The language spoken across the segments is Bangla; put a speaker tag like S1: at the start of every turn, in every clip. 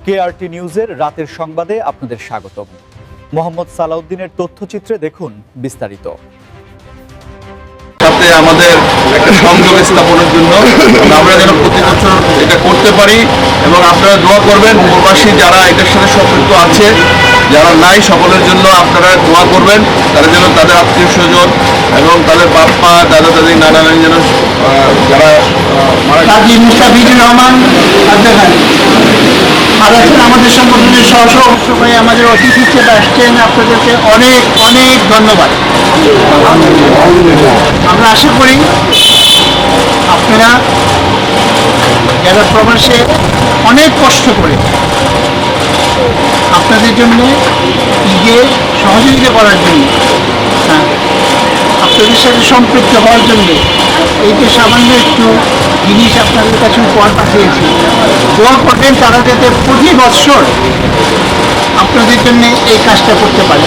S1: কেআরটি নিউজের রাতের সংবাদে আপনাদের স্বাগতম। মোহাম্মদ সালাউদ্দিনের তথ্যচিত্রে দেখুন বিস্তারিত।
S2: সাথে আমাদের একটা সংযোগ স্থাপনের জন্য আমরা যেন প্রতি বছর এটা করতে পারি এবং আপনারা দোয়া করবেন। প্রবাসী যারা এটার সাথে সম্পৃক্ত আছে, যারা নাই, সকলের জন্য আপনারা দোয়া করবেন। তারা যেন তাদের আত্মীয় স্বজন এবং তাদের বাপ মা, দাদা দাদি, নানা নানি যেন যারা
S3: কাজী মুস্তাফিজুর রহমান আমাদের সংগঠনের সহসভাপতি আমাদের অতিথি হিসেবে আসছেন। আপনাদেরকে অনেক অনেক ধন্যবাদ। আমরা আশা করি আপনারা যারা প্রবাসে অনেক কষ্ট করে আপনাদের জন্য ঈদে সহযোগিতা করার জন্য, আপনাদের সাথে সম্পৃক্ত হওয়ার জন্য এই যে সামান্য একটু জিনিস আপনাদের কাছে উপহার পাঠিয়েছি, দোয়া করবেন তারা যাতে প্রতি বৎসর আপনাদের জন্য এই কাজটা করতে পারে।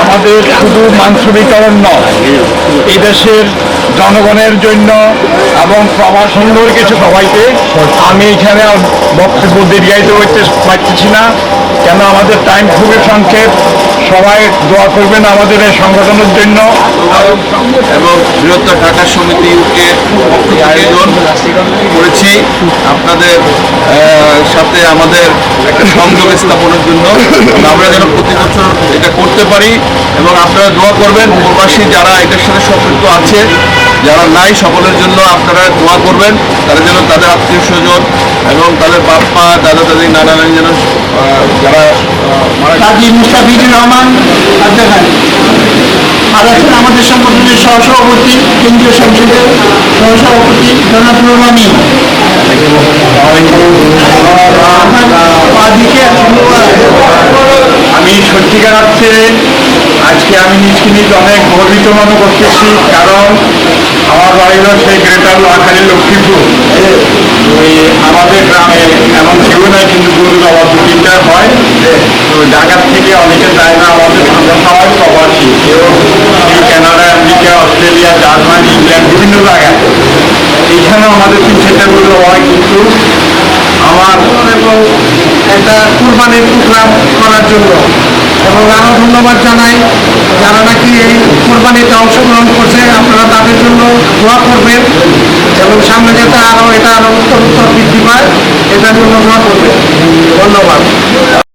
S4: আমাদের শুধু মানসবিকরণ নয়, এই দেশের জনগণের জন্য এবং প্রবাস সুন্দর কিছু সবাইকে। আমি এখানে বক্তব্য দীর্ঘায়িত করতে পারতেছি না, কেন আমাদের টাইম খুবই সংক্ষেপ। সবাই দোয়া করবেন আমাদের এই সংগঠনের জন্য।
S2: এবং বৃহত্তর ঢাকা সমিতিকে আয়োজন করেছি আপনাদের সাথে আমাদের একটা সংযোগ স্থাপনের জন্য আমরা যেন প্রতি বছর এটা করতে পারি এবং আপনারা দোয়া করবেন। প্রবাসী যারা এটার সাথে সম্পৃক্ত আছে, যারা নাই, সকলের জন্য আপনারা দোয়া করবেন। তারা যেন তাদের আত্মীয় স্বজন এবং তাদের বাপ মা, দাদা দাদি, নানা নানি যেন যারা
S3: কাজী মুস্তাফিজুর রহমান আর আছেন আমাদের সংগঠনের সহসভাপতি, কেন্দ্রীয় সংসদের সহসভাপতি জনাব নুরুল আমিন।
S4: আমি সত্যিকার অর্থে আজকে আমি নিজ অনেক গর্বিত মনে করতেছি, কারণ আমার বাড়ি হল সেই গ্রেটার নোয়াখালী লক্ষ্মীপুর। আমাদের গ্রামে এমন কেউ নাই, কিন্তু গরু আবার দু তিনটা হয়। তো ঢাকার থেকে অনেকে যায় না, আমাদের আমরা সবাই প্রবাসী, কেউ Canada, America, Australia, Germany, England, বিভিন্ন জায়গায়। এইখানেও আমাদের 3-4টা গরু হয়, কিন্তু আমার এবং একটা কুরবানির প্রোগ্রাম করার জন্য। এবং আরও ধন্যবাদ জানাই যারা নাকি এই কুরবানিতে অংশগ্রহণ করছে। আপনারা তাদের জন্য দোয়া করবেন এবং সামনে যাতে আরও এটা আরও উত্তর বৃদ্ধি পায়, এটার জন্য দোয়া করবেন। ধন্যবাদ।